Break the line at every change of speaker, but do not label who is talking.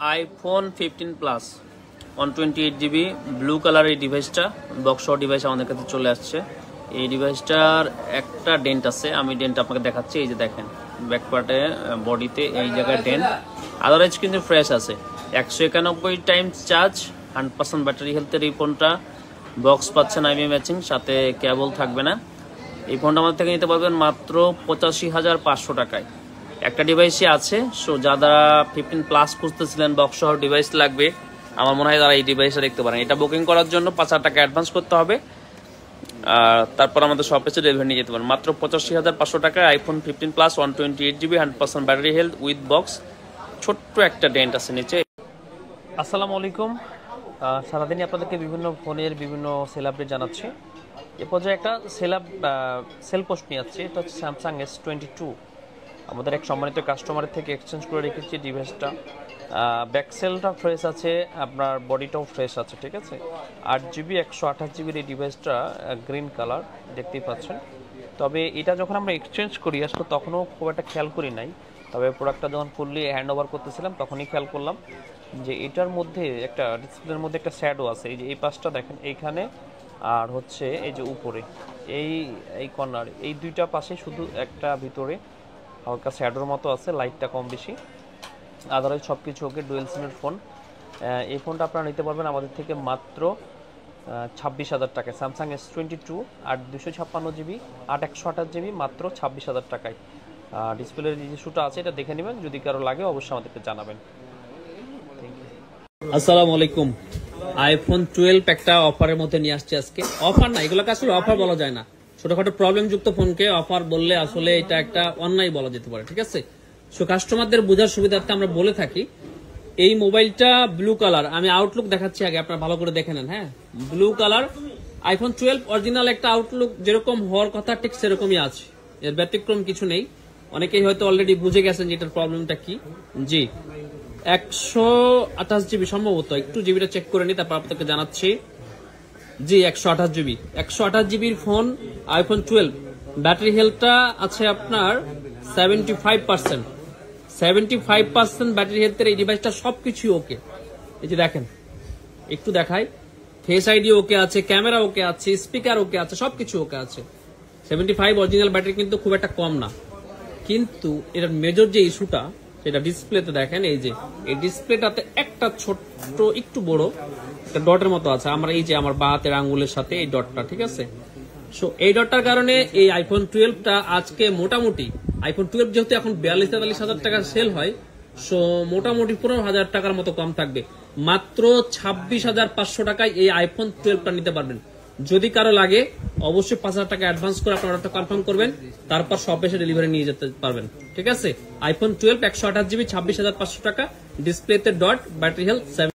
IPhone 15 plus 128GB blue colour এই ডিভাইসটা box device আমাদের কাছে চলে আসছে। এই ডিভাইসটার একটা ডেন্ট আছে, আমি ডেন্ট আপনাকে দেখাচ্ছি। এই যে দেখেন ব্যাক পার্টে বডিতে এই জায়গায় ডেন্ট, আদারওয়াইজ কিন্তু ফ্রেশ আছে। 191 টাইমস চার্জ, 100% ব্যাটারি হেলথের এই ফোনটা। বক্স পাচ্ছেন আইমি ম্যাচিং, সাথে কেবল থাকবে না। এই ফোনটা আমাদের থেকে নিতে পারবেন মাত্র 85,500 টাকায়। একটা ডিভাইসই আছে। সো যারা 15 প্লাস খুঁজতেছিলেন বক্স সহ ডিভাইস লাগবে, আমার মনে হয় তারা এই ডিভাইসটা দেখতে পারেন। এটা বুকিং করার জন্য 5,000 টাকা অ্যাডভান্স করতে হবে, তারপর আমাদের সব কিছু ডেলিভারি নিয়ে যেতে পারেন। মাত্র 85,500 টাকায় iPhone 15 plus 128GB 100% battery health with box. ছোট্ট একটা ডেন্ট আছে নিচে। আসসালামু আলাইকুম। সারাদিনই আপনাদেরকে বিভিন্ন ফোনের বিভিন্ন সেল আপডেট জানাচ্ছি। এ পর্যায়ে একটা সেল পোস্ট নিয়ে যাচ্ছি। এটা হচ্ছে স্যামসাং S22। আমাদের এক সম্মানিত কাস্টমারের থেকে এক্সচেঞ্জ করে রেখেছি ডিভাইসটা। ব্যাকসেলটা ফ্রেশ আছে, আপনার বডিটাও ফ্রেশ আছে, ঠিক আছে। 8GB 128GBর এই ডিভাইসটা গ্রিন কালার দেখতেই পাচ্ছেন। তবে এটা যখন আমরা এক্সচেঞ্জ করি আসলে তখনও খুব একটা খেয়াল করি নাই, তবে প্রোডাক্টটা যখন ফুললি হ্যান্ড ওভার করতেছিলাম তখনই খেয়াল করলাম যে এটার মধ্যে একটা ডিসপ্লের মধ্যে একটা শ্যাডো আছে। এই যে এই পাশটা দেখেন এইখানে, আর হচ্ছে এই যে উপরে এই কর্নার, এই দুইটা পাশে শুধু একটা ভিতরে হালকা শ্যাডোর মতো আছে, লাইটটা কম বেশি। আদারওয়াইজ সব কিছু ওকে। ডুয়েল সিমের ফোন। এই ফোনটা আপনারা নিতে পারবেন আমাদের থেকে মাত্র 26,000 টাকায়। স্যামসাং S22 8 256GB 8 128GB মাত্র 26,000 টাকায়। ডিসপ্লের যে ইস্যুটা আছে এটা দেখে নেবেন, যদি কারো লাগে অবশ্যই আমাদেরকে জানাবেন। আসসালামু আলাইকুম। আইফোন 12 একটা অফারের মধ্যে নিয়ে আসছে আজকে। অফার না, এগুলোকে আসলে অফার বলা যায় না। ছোটখাটো প্রবলেম যুক্ত ফোনকে অফার বললে আসলে এটা একটা অন্যায় বলা যেতে পারে, ঠিক আছে। সো কাস্টমারদের বোঝার সুবিধার্থে আমরা বলে থাকি এই মোবাইলটা ব্লু কালার। আমি আউটলুক দেখাচ্ছি আগে, আপনারা ভালো করে দেখে নেন। হ্যাঁ, ব্লু কালার আইফোন 12 অরিজিনাল একটা আউটলুক যেরকম হওয়ার কথা ঠিক সেরকমই আছে, এর ব্যতিক্রম কিছু নেই। অনেকেই হয়তো অলরেডি বুঝে গেছেন যে এটার প্রবলেমটা কি। জি 128GB সম্ভবত, একটু জিবিটা চেক করে নিই তারপর আপনাকে জানাচ্ছি। জি 128GB 128GBর ফোন আইফোন 12। ব্যাটারি হেলথটা আছে আপনার 75% ব্যাটারি হেলথের এই ডিভাইসটা সবকিছু ওকে। এই যে দেখেন, একটু দেখাই, ফেস আইডি ওকে আছে, ক্যামেরা ওকে আছে, স্পিকার ওকে আছে, সবকিছু ওকে আছে। 75 অরিজিনাল ব্যাটারি কিন্তু খুব একটা কম না। কিন্তু এটার মেজর যে ইস্যুটা সেটা ডিসপ্লেতে দেখেন। এই যে এই ডিসপ্লেটাতে একটা ছোট্ট একটু বড় একটা ডটের মতো আছে, আমরা এই যে আমার বাঁ হাতের আঙ্গুলের সাথে এই ডটটা, ঠিক আছে। সো এই ডটটার কারণে এই আইফোন 12টা আজকে মোটামুটি, আইফোন 12 যেহেতু এখন 42-43 হাজার টাকা সেল হয়, সো মোটামুটি 15,000 টাকার মতো কম থাকবে। মাত্র 26,500 টাকায় এই আইফোন 12টা নিতে পারবেন। যদি কারো লাগে অবশ্যই 5,000 টাকা অ্যাডভান্স করে আপনার অর্ডারটা কনফার্ম করবেন, তারপর সব এসে ডেলিভারি নিয়ে যেতে পারবেন, ঠিক আছে। আইফোন 12 128GB 26,500 টাকা, ডিসপ্লেতে ডট, ব্যাটারি হেলথ